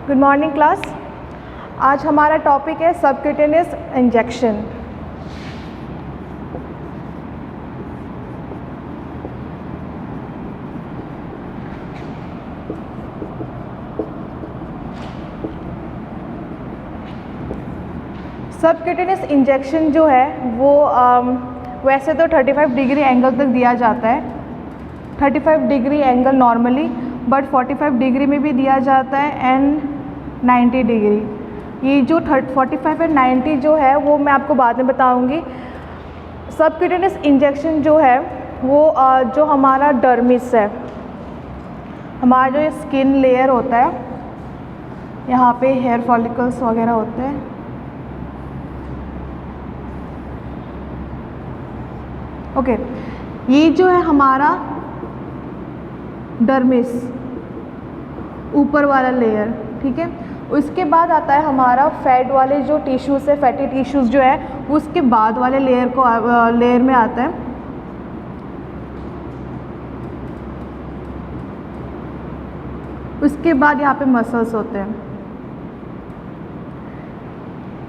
Good morning class. आज हमारा topic है सबक्यूटेनियस इंजेक्शन। सबक्यूटेनियस इंजेक्शन जो है वो वैसे तो 35 डिग्री एंगल तक दिया जाता है, 35 degree angle normally, but 45 degree में भी दिया जाता है एंड 90 डिग्री। ये जो 45 एंड 90 जो है वो मैं आपको बाद में बताऊंगी। सबक्यूटेनियस इंजेक्शन जो है वो जो हमारा डर्मिस है, हमारा जो स्किन लेयर होता है, यहाँ पे हेयर फॉलिकल्स वगैरह होते हैं, ओके। ये जो है हमारा डर्मिस, ऊपर वाला लेयर, ठीक है। उसके बाद आता है हमारा फैट वाले जो टिश्यूज़ है, फैटी टिश्यूज़ जो है उसके बाद वाले लेयर में आता है। उसके बाद यहाँ पे मसल्स होते हैं।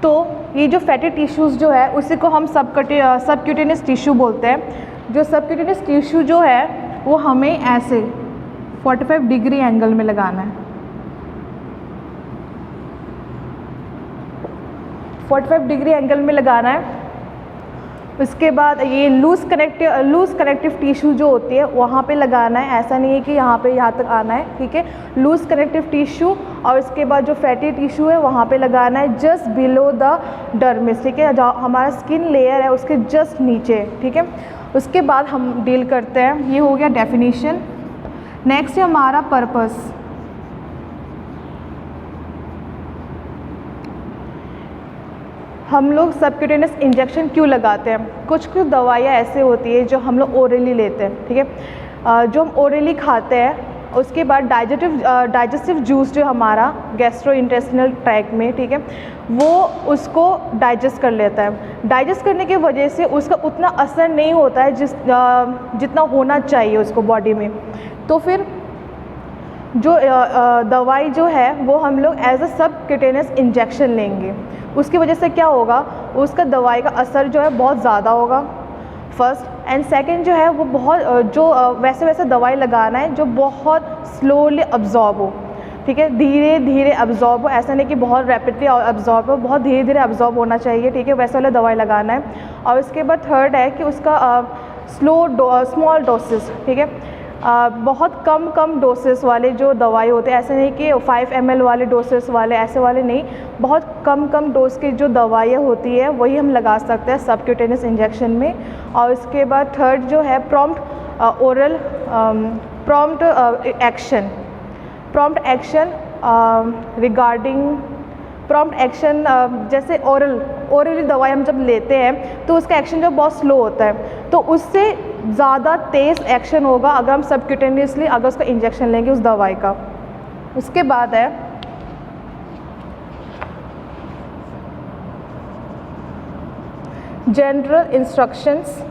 तो ये जो फैटी टिश्यूज़ जो है उसी को हम सबक्यूटेनियस टिश्यू बोलते हैं। जो सबक्यूटेनियस टिश्यू जो है वो हमें ऐसे 45 डिग्री एंगल में लगाना है, 45 डिग्री एंगल में लगाना है। उसके बाद ये लूज कनेक्टिव टिश्यू जो होती है वहाँ पे लगाना है। ऐसा नहीं है कि यहाँ तक आना है, ठीक है। लूज कनेक्टिव टिश्यू और उसके बाद जो फैटी टिश्यू है वहाँ पे लगाना है, जस्ट बिलो द डर्मिस, ठीक है, जहाँ हमारा स्किन लेयर है उसके जस्ट नीचे, ठीक है। उसके बाद हम डील करते हैं, ये हो गया डेफिनेशन। नेक्स्ट है हमारा पर्पस। हम लोग सबक्यूटेनियस इंजेक्शन क्यों लगाते हैं? कुछ दवाइयाँ ऐसे होती है जो हम लोग ओरली लेते हैं, ठीक है। जो हम ओरली खाते हैं उसके बाद डाइजेस्टिव जूस जो हमारा गैस्ट्रो इंटेस्टिनल ट्रैक्ट में, ठीक है, वो उसको डाइजेस्ट कर लेता है। डाइजेस्ट करने की वजह से उसका उतना असर नहीं होता है जितना होना चाहिए उसको बॉडी में। तो फिर जो दवाई जो है वो हम लोग एज अ सबक्यूटेनियस इंजेक्शन लेंगे। उसकी वजह से क्या होगा, उसका दवाई का असर जो है बहुत ज़्यादा होगा, फर्स्ट। एंड सेकंड जो है वो बहुत वैसे दवाई लगाना है जो बहुत स्लोली अब्जॉर्ब हो, ठीक है, धीरे धीरे अब्जॉर्ब हो। ऐसा नहीं कि बहुत रैपिडली अब्जॉर्ब हो, बहुत धीरे धीरे अब्जॉर्ब होना चाहिए, ठीक है, वैसे वाला दवाई लगाना है। और उसके बाद थर्ड है कि उसका स्मॉल डोसेस, ठीक है, बहुत कम डोसेस वाले जो दवाई होते हैं, ऐसे नहीं कि 5 ml वाले डोसेस वाले, ऐसे वाले नहीं, बहुत कम डोज की जो दवाइयाँ होती है वही हम लगा सकते हैं सबक्यूटेनियस इंजेक्शन में। और उसके बाद थर्ड जो है prompt action regarding prompt action, जैसे ओरली दवाई हम जब लेते हैं तो उसका एक्शन जो बहुत स्लो होता है, तो उससे ज़्यादा तेज़ एक्शन होगा अगर हम सबक्यूटेनियसली अगर उसका इंजेक्शन लेंगे उस दवाई का। उसके बाद है जनरल इंस्ट्रक्शंस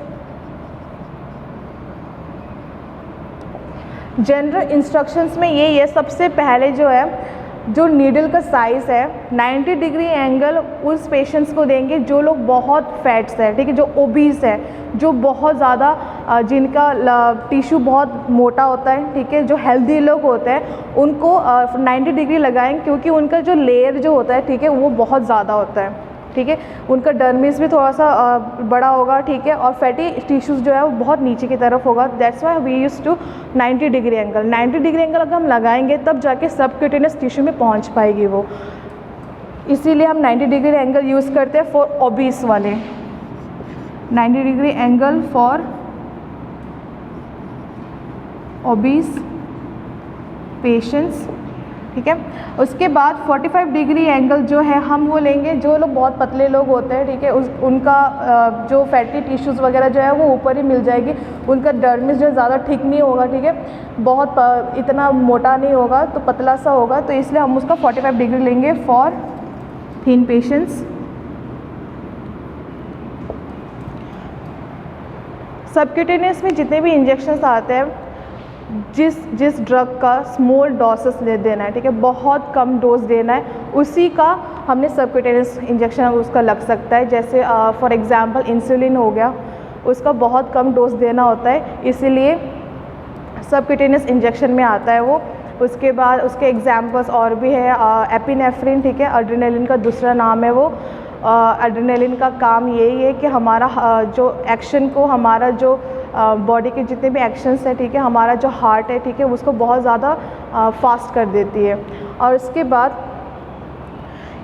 में यही है, सबसे पहले जो है जो नीडल का साइज़ है 90 डिग्री एंगल उस पेशेंट्स को देंगे जो लोग बहुत फैट्स है, ठीक है, जो ओबीस है, जो बहुत ज़्यादा जिनका टिश्यू बहुत मोटा होता है, ठीक है, जो हेल्दी लोग होते हैं उनको 90 डिग्री लगाएं, क्योंकि उनका जो लेयर जो होता है, ठीक है, वो बहुत ज़्यादा होता है, ठीक है, उनका डर्मिस भी थोड़ा सा बड़ा होगा, ठीक है, और फैटी टिश्यूज़ जो है वो बहुत नीचे की तरफ होगा। That's why we use to 90 degree angle. 90 degree angle अगर हम लगाएंगे तब जाके सबक्यूटेनियस टिश्यू में पहुंच पाएगी वो, इसीलिए हम 90 डिग्री एंगल यूज़ करते हैं फॉर ओबीस वाले। 90 degree angle for obese patients, ठीक है। उसके बाद 45 डिग्री एंगल जो है हम वो लेंगे जो लोग बहुत पतले लोग होते हैं, ठीक है, उनका जो फैटी टिश्यूज़ वगैरह जो है वो ऊपर ही मिल जाएगी, उनका डर्मिस जो ज़्यादा थिक नहीं होगा, ठीक है, बहुत इतना मोटा नहीं होगा, तो पतला सा होगा, तो इसलिए हम उसका 45 डिग्री लेंगे फॉर थिन पेशेंट्स। सबक्यूटेनियस में जितने भी इंजेक्शंस आते हैं जिस जिस ड्रग का स्मॉल डोसेस ले देना है, ठीक है, बहुत कम डोज देना है, उसी का हमने सबक्यूटेनियस इंजेक्शन उसका लग सकता है। जैसे फॉर एग्जांपल इंसुलिन हो गया, उसका बहुत कम डोज देना होता है, इसीलिए सबक्यूटेनियस इंजेक्शन में आता है वो। उसके बाद उसके एग्जांपल्स और भी है, एपिनेफ्रिन, ठीक है, एड्रेनालिन का दूसरा नाम है वो। एड्रेनालिन का काम यही है कि हमारा जो एक्शन को, हमारा जो बॉडी के जितने भी एक्शंस है, ठीक है, हमारा जो हार्ट है, ठीक है, उसको बहुत ज़्यादा फास्ट कर देती है। और उसके बाद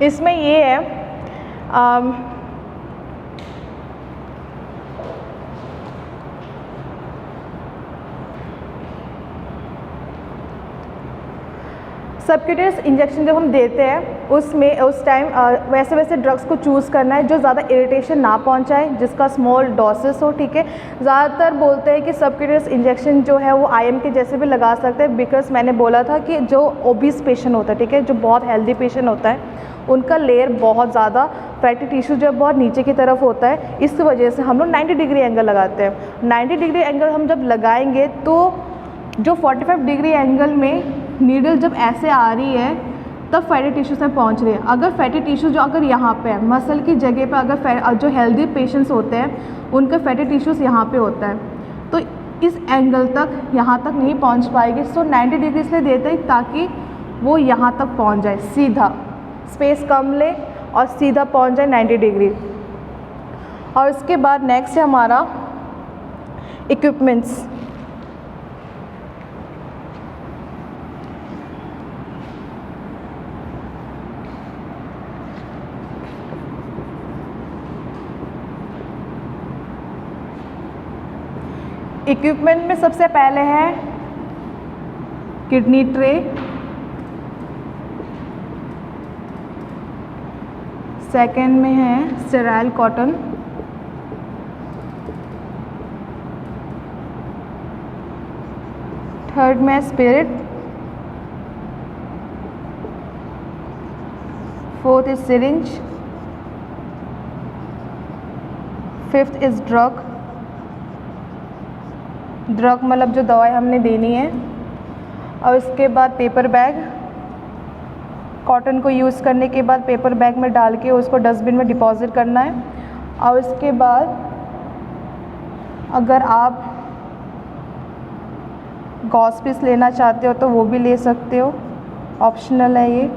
इसमें ये है सबक्यूटेनियस इंजेक्शन जब हम देते हैं उसमें उस टाइम वैसे वैसे ड्रग्स को चूज़ करना है जो ज़्यादा इरिटेशन ना पहुंचाए, जिसका स्मॉल डोसेस हो, ठीक है। ज़्यादातर बोलते हैं कि सबक्यूटेनियस इंजेक्शन जो है वो IM के जैसे भी लगा सकते हैं, बिकॉज मैंने बोला था कि जो ओबीस पेशेंट होता है, ठीक है, जो बहुत हेल्दी पेशेंट होता है, उनका लेयर बहुत ज़्यादा फैटी टिश्यू जो बहुत नीचे की तरफ होता है, इस वजह से हम लोग 90 डिग्री एंगल लगाते हैं। 90 डिग्री एंगल हम जब लगाएंगे तो जो 45 डिग्री एंगल में नीडल जब ऐसे आ रही है तब फैटी टिश्यूज में पहुंच रही है। अगर फैटी टिश्यू जो अगर यहाँ पे है, मसल की जगह पे, अगर जो हेल्दी पेशेंट्स होते हैं उनका फैटी टिश्यूज यहाँ पे होता है, तो इस एंगल तक यहाँ तक नहीं पहुँच पाएगी। सो 90 डिग्री इसलिए देते हैं ताकि वो यहाँ तक पहुँच जाए, सीधा स्पेस कम ले और सीधा पहुँच जाए 90 डिग्री। और उसके बाद नेक्स्ट है हमारा इक्विपमेंट्स। इक्विपमेंट में सबसे पहले है किडनी ट्रे, सेकेंड में है स्टेराइल कॉटन, थर्ड में spirit, fourth is syringe, fifth is drug मतलब जो दवाई हमने देनी है। और उसके बाद पेपर बैग, कॉटन को यूज़ करने के बाद पेपर बैग में डाल के उसको डस्टबिन में डिपॉजिट करना है। और उसके बाद अगर आप गॉस पीस लेना चाहते हो तो वो भी ले सकते हो, ऑप्शनल है ये।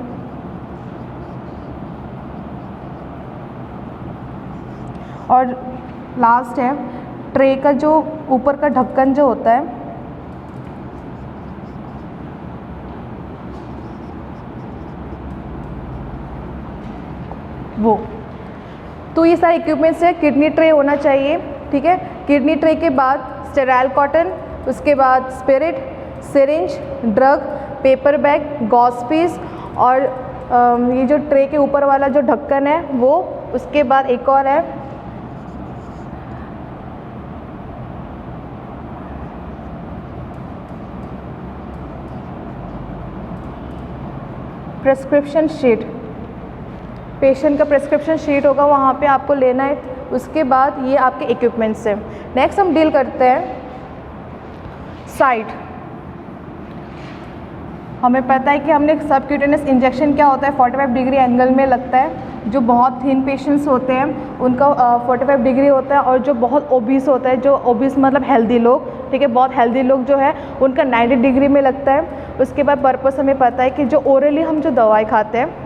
और लास्ट है ट्रे का जो ऊपर का ढक्कन जो होता है, वो। तो ये सारे इक्विपमेंट्स है। किडनी ट्रे होना चाहिए, ठीक है। किडनी ट्रे के बाद स्टेराइल कॉटन, उसके बाद spirit, syringe, drug, paper bag, gauze piece और ये जो ट्रे के ऊपर वाला जो ढक्कन है वो। उसके बाद एक और है प्रेस्क्रिप्शन शीट, पेशेंट का प्रेस्क्रिप्शन शीट होगा, वहाँ पे आपको लेना है। उसके बाद ये आपके इक्विपमेंट्स है। नेक्स्ट हम डील करते हैं साइट। हमें पता है कि हमने सबक्यूटेनियस इंजेक्शन क्या होता है, 45 डिग्री एंगल में लगता है। जो बहुत थिन पेशेंट्स होते हैं उनका 45 डिग्री होता है, और जो बहुत ओबीस होता है, जो ओबीस मतलब हेल्दी लोग, ठीक है, बहुत हेल्दी लोग जो है उनका 90 डिग्री में लगता है। उसके बाद पर्पस हमें पता है कि जो ओरली हम जो दवाई खाते हैं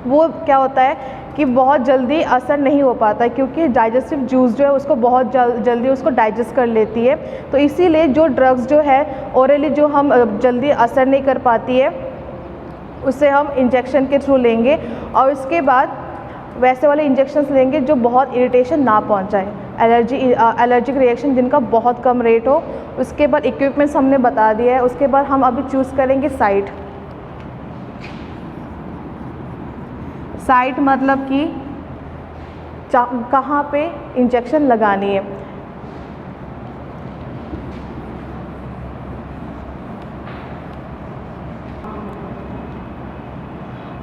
वो क्या होता है कि बहुत जल्दी असर नहीं हो पाता है, क्योंकि डाइजेस्टिव जूस जो है उसको बहुत जल्दी उसको डाइजेस्ट कर लेती है। तो इसीलिए जो ड्रग्स जो है ओरली जो हम जल्दी असर नहीं कर पाती है, उसे हम इंजेक्शन के थ्रू लेंगे। और उसके बाद वैसे वाले इंजेक्शन्स लेंगे जो बहुत इरिटेशन ना पहुंचाए, एलर्जिक रिएक्शन जिनका बहुत कम रेट हो। उसके बाद इक्विपमेंट्स हमने बता दिया है। उसके बाद हम अभी चूज़ करेंगे साइट। साइट मतलब कि कहाँ पे इंजेक्शन लगानी है।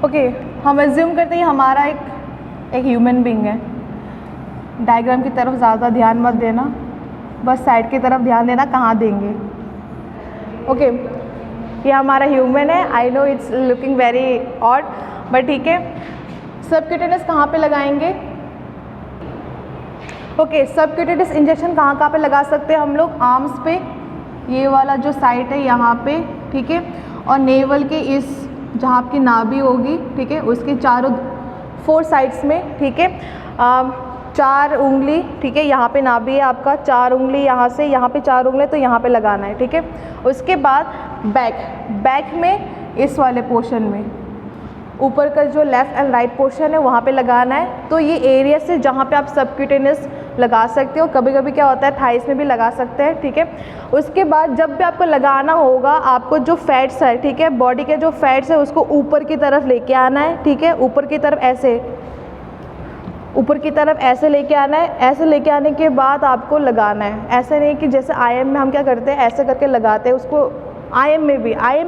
ओके, हम एज्यूम करते हैं हमारा एक ह्यूमन बीइंग है। डायग्राम की तरफ ज़्यादा ध्यान मत देना, बस साइड की तरफ ध्यान देना कहाँ देंगे। ओके, ये हमारा ह्यूमन है। I know it's looking very odd, but ठीक है। सबक्यूटेनियस कहाँ पे लगाएंगे? ओके, सबक्यूटेनियस इंजेक्शन कहाँ कहाँ पे लगा सकते हैं हम लोग? आर्म्स पे, ये वाला जो साइट है यहाँ पे, ठीक है, और नेवल के इस जहाँ आपकी नाभि होगी, ठीक है, उसके चारों 4 साइड्स में, ठीक है, 4 उंगली, ठीक है, यहाँ पे नाभि है आपका, 4 उंगली यहाँ से, यहाँ पे 4 उंगली, तो यहाँ पे लगाना है, ठीक है। उसके बाद बैक में इस वाले पोर्शन में, ऊपर का जो लेफ़्ट एंड राइट पोर्शन है वहाँ पे लगाना है। तो ये एरिया से जहाँ पे आप सबक्यूटेनियस लगा सकते हो, कभी कभी क्या होता है थाइस में भी लगा सकते हैं, ठीक है। उसके बाद जब भी आपको लगाना होगा, आपको जो फैट्स है, ठीक है, बॉडी के जो फैट्स है उसको ऊपर की तरफ लेके आना है, ठीक है, ऊपर की तरफ ऐसे, ऊपर की तरफ ऐसे लेके आना है। ऐसे लेके आने के बाद आपको लगाना है। ऐसे नहीं कि जैसे आईएम में हम क्या करते हैं, ऐसे करके लगाते हैं उसको, आईएम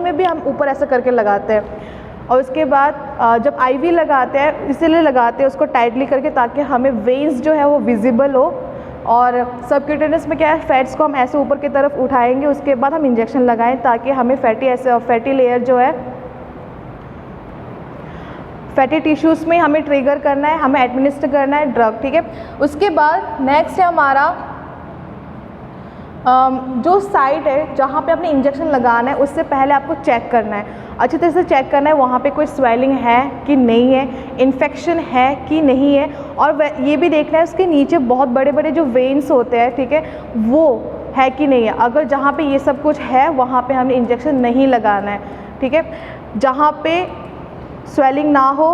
में भी हम ऊपर ऐसे करके लगाते हैं। और उसके बाद जब आईवी लगाते हैं, इसीलिए लगाते हैं उसको टाइटली करके, ताकि हमें वेन्स जो है वो विजिबल हो। और सबक्यूटेनियस में क्या है, फैट्स को हम ऐसे ऊपर की तरफ उठाएंगे, उसके बाद हम इंजेक्शन लगाएं, ताकि हमें फैटी लेयर जो है, फैटी टिश्यूज़ में हमें ट्रिगर करना है, हमें एडमिनिस्टर करना है ड्रग, ठीक है। उसके बाद नेक्स्ट है हमारा जो साइट है जहाँ पे आपने इंजेक्शन लगाना है, उससे पहले आपको चेक करना है, अच्छी तरह से चेक करना है वहाँ पे कोई स्वेलिंग है कि नहीं है, इन्फेक्शन है कि नहीं है। और ये भी देखना है उसके नीचे बहुत बड़े बड़े जो वेन्स होते हैं, ठीक है, वो है कि नहीं है। अगर जहाँ पे ये सब कुछ है वहाँ पे हमें इंजेक्शन नहीं लगाना है, ठीक है। जहाँ पे स्वेलिंग ना हो,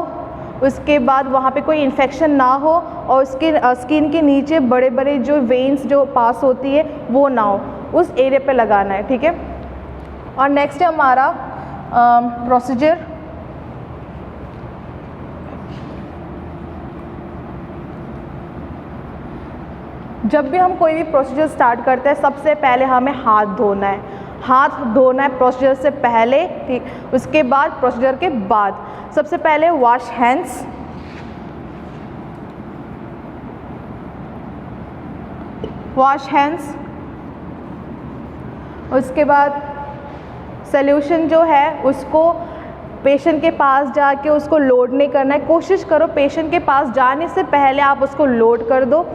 उसके बाद वहाँ पे कोई इन्फेक्शन ना हो, और उसके स्किन के नीचे बड़े बड़े जो वेन्स जो पास होती है वो ना हो, उस एरिया पे लगाना है, ठीक है। और नेक्स्ट है हमारा प्रोसीजर। जब भी हम कोई भी प्रोसीजर स्टार्ट करते हैं, सबसे पहले हमें हाथ धोना है। हाथ धोना है प्रोसीजर से पहले, ठीक। उसके बाद प्रोसीजर के बाद सबसे पहले वॉश हैंड्स, उसके बाद सॉल्यूशन जो है उसको पेशेंट के पास जाके उसको लोड नहीं करना है। कोशिश करो पेशेंट के पास जाने से पहले आप उसको लोड कर दो।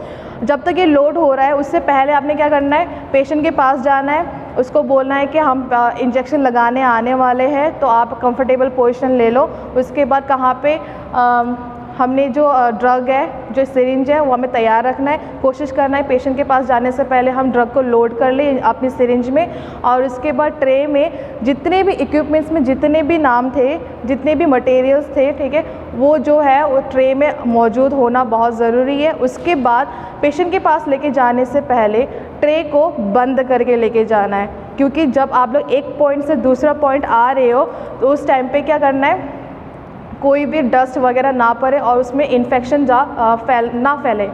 जब तक ये लोड हो रहा है उससे पहले आपने क्या करना है, पेशेंट के पास जाना है, उसको बोलना है कि हम इंजेक्शन लगाने आने वाले हैं, तो आप कंफर्टेबल पोजीशन ले लो। उसके बाद कहाँ पे हमने जो ड्रग है, जो सिरिंज है, वो हमें तैयार रखना है। कोशिश करना है पेशेंट के पास जाने से पहले हम ड्रग को लोड कर लें अपनी सिरिंज में। और उसके बाद ट्रे में जितने भी इक्विपमेंट्स में जितने भी नाम थे, जितने भी मटेरियल्स थे, ठीक है, वो जो है वो ट्रे में मौजूद होना बहुत ज़रूरी है। उसके बाद पेशेंट के पास लेके जाने से पहले ट्रे को बंद करके लेके जाना है, क्योंकि जब आप लोग एक पॉइंट से दूसरा पॉइंट आ रहे हो तो उस टाइम पे क्या करना है, कोई भी डस्ट वगैरह ना पड़े और उसमें इन्फेक्शन ना फैले,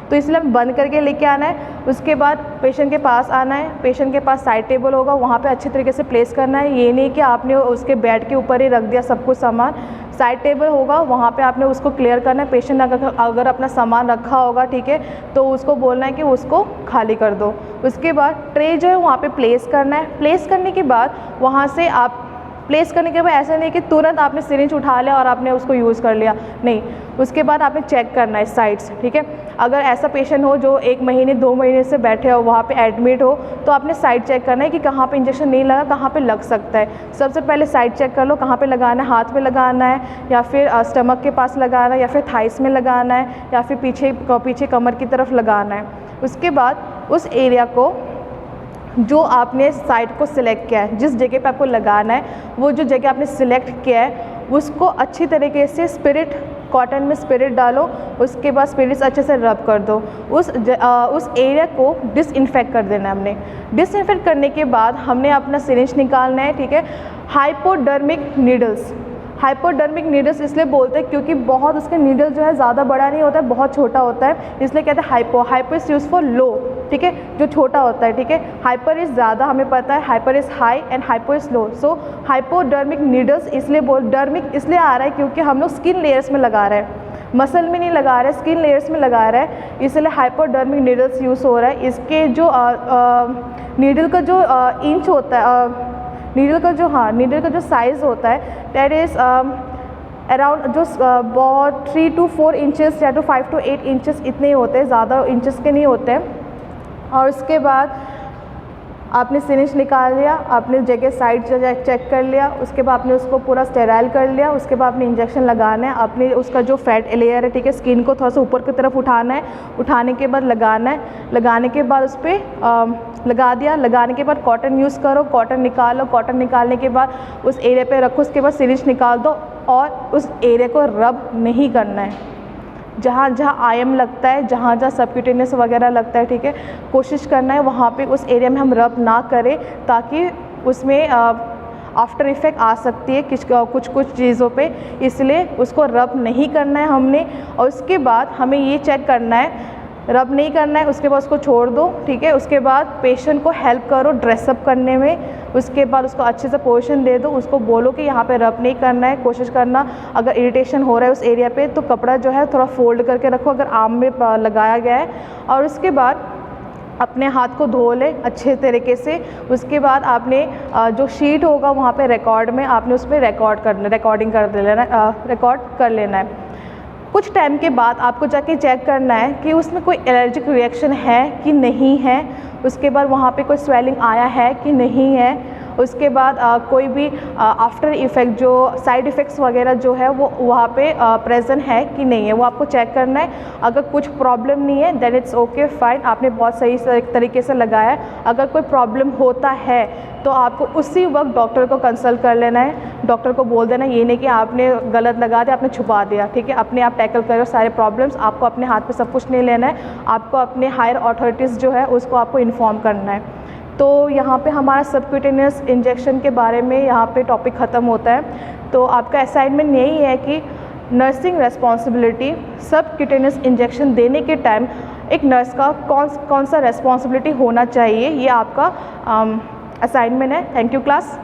तो इसलिए हम बंद करके लेके आना है। उसके बाद पेशेंट के पास आना है, पेशेंट के पास साइड टेबल होगा, वहाँ पे अच्छे तरीके से प्लेस करना है। ये नहीं कि आपने उसके बेड के ऊपर ही रख दिया सब कुछ सामान। साइड टेबल होगा, वहाँ पे आपने उसको क्लियर करना है। पेशेंट अगर अपना सामान रखा होगा, ठीक है, तो उसको बोलना है कि उसको खाली कर दो। उसके बाद ट्रे जो है वहाँ पे प्लेस करना है। प्लेस करने के बाद वहाँ से आप प्लेस करने के बाद ऐसा नहीं कि तुरंत आपने सिरिंज उठा लिया और आपने उसको यूज़ कर लिया, नहीं। उसके बाद आपने चेक करना है साइड्स, ठीक है। अगर ऐसा पेशेंट हो जो 1 महीने 2 महीने से बैठे हो, वहाँ पे एडमिट हो, तो आपने साइड चेक करना है कि कहाँ पे इंजेक्शन नहीं लगा, कहाँ पे लग सकता है। सबसे पहले साइड चेक कर लो, कहाँ पे लगाना है, हाथ में लगाना है या फिर स्टमक के पास लगाना है या फिर थाइस में लगाना है या फिर पीछे कमर की तरफ लगाना है। उसके बाद उस एरिया को जो आपने साइट को सिलेक्ट किया है, जिस जगह पे आपको लगाना है, वो जो जगह आपने सिलेक्ट किया है उसको अच्छी तरीके से कॉटन में स्पिरिट डालो। उसके बाद स्पिरिट से अच्छे से रब कर दो। उस एरिया को डिसइंफेक्ट कर देना है हमने। डिसइंफेक्ट करने के बाद हमने अपना सिरिंज निकालना है, ठीक है। हाइपोडर्मिक नीडल्स इसलिए बोलते हैं क्योंकि बहुत उसके नीडल जो है ज़्यादा बड़ा नहीं होता है, बहुत छोटा होता है, इसलिए कहते हैं hypo is use for low, ठीक है, जो छोटा होता है, ठीक है। हाइपर इज़ ज़्यादा, हमें पता है hyper is high and hypo is low. So hypodermic needles इसलिए डर्मिक इसलिए आ रहा है क्योंकि हम लोग स्किन लेयर्स में लगा रहे हैं, मसल में नहीं लगा रहे, स्किन लेयर्स में लगा रहा है, इसलिए हाइपोडर्मिक नीडल्स यूज़ हो रहा है। इसके जो नीडल का जो इंच होता है, नीडल का जो साइज़ होता है दैट इज़ अराउंड जो बहुत 3 to 4 इंचेस या तो 5 to 8 इंचेस इतने ही होते हैं, ज़्यादा इंचेस के नहीं होते हैं। और उसके बाद आपने सिरिंज निकाल लिया, आपने जगह साइड चेक कर लिया, उसके बाद आपने उसको पूरा स्टेराइल कर लिया, उसके बाद आपने इंजेक्शन लगाना है। आपने उसका जो फैट लेयर है, ठीक है, स्किन को थोड़ा सा ऊपर की तरफ उठाना है, उठाने के बाद लगाना है, लगाने के बाद उस पर लगा दिया, लगाने के बाद कॉटन यूज़ करो, कॉटन निकालो, कॉटन निकालने के बाद उस एरिया पे रखो, उसके बाद सिरिंज निकाल दो और उस एरिया को रब नहीं करना है। जहाँ जहाँ आयम लगता है, जहाँ जहाँ सबक्यूटेनियस वगैरह लगता है, ठीक है, कोशिश करना है वहाँ पे उस एरिया में हम रब ना करें, ताकि उसमें आफ्टर इफ़ेक्ट आ सकती है कुछ चीज़ों पे, इसलिए उसको रब नहीं करना है हमने। और उसके बाद हमें ये चेक करना है, रब नहीं करना है, उसके बाद उसको छोड़ दो, ठीक है। उसके बाद पेशेंट को हेल्प करो ड्रेसअप करने में, उसके बाद उसको अच्छे से पोजीशन दे दो, उसको बोलो कि यहाँ पे रब नहीं करना है, कोशिश करना अगर इरिटेशन हो रहा है उस एरिया पे तो कपड़ा जो है थोड़ा फोल्ड करके रखो अगर आर्म में लगाया गया है। और उसके बाद अपने हाथ को धो ले अच्छे तरीके से। उसके बाद आपने जो शीट होगा वहाँ पे रिकॉर्ड में आपने उस पर रिकॉर्डिंग कर लेना है। कुछ टाइम के बाद आपको जाके चेक करना है कि उसमें कोई एलर्जिक रिएक्शन है कि नहीं है, उसके बाद वहाँ पे कोई स्वेलिंग आया है कि नहीं है, उसके बाद कोई भी आफ्टर इफ़ेक्ट जो साइड इफ़ेक्ट्स वगैरह जो है वो वहाँ पे प्रेजेंट है कि नहीं है, वो आपको चेक करना है। अगर कुछ प्रॉब्लम नहीं है देन इट्स ओके फाइन, आपने बहुत सही तरीके से लगाया है। अगर कोई प्रॉब्लम होता है तो आपको उसी वक्त डॉक्टर को कंसल्ट कर लेना है, डॉक्टर को बोल देना, ये नहीं कि आपने गलत लगा दिया, आपने छुपा दिया, ठीक है। अपने आप टैकल करो सारे प्रॉब्लम्स, आपको अपने हाथ पे सब कुछ नहीं लेना है, आपको अपने हायर अथॉरिटीज़ जो है उसको आपको इन्फॉर्म करना है। तो यहाँ पे हमारा सबक्यूटेनियस इंजेक्शन के बारे में यहाँ पे टॉपिक ख़त्म होता है। तो आपका असाइनमेंट यही है कि नर्सिंग रेस्पॉन्सिबिलिटी, सबक्यूटेनियस इंजेक्शन देने के टाइम एक नर्स का कौन सा रेस्पॉन्सिबिलिटी होना चाहिए, ये आपका असाइनमेंट है। Thank you class.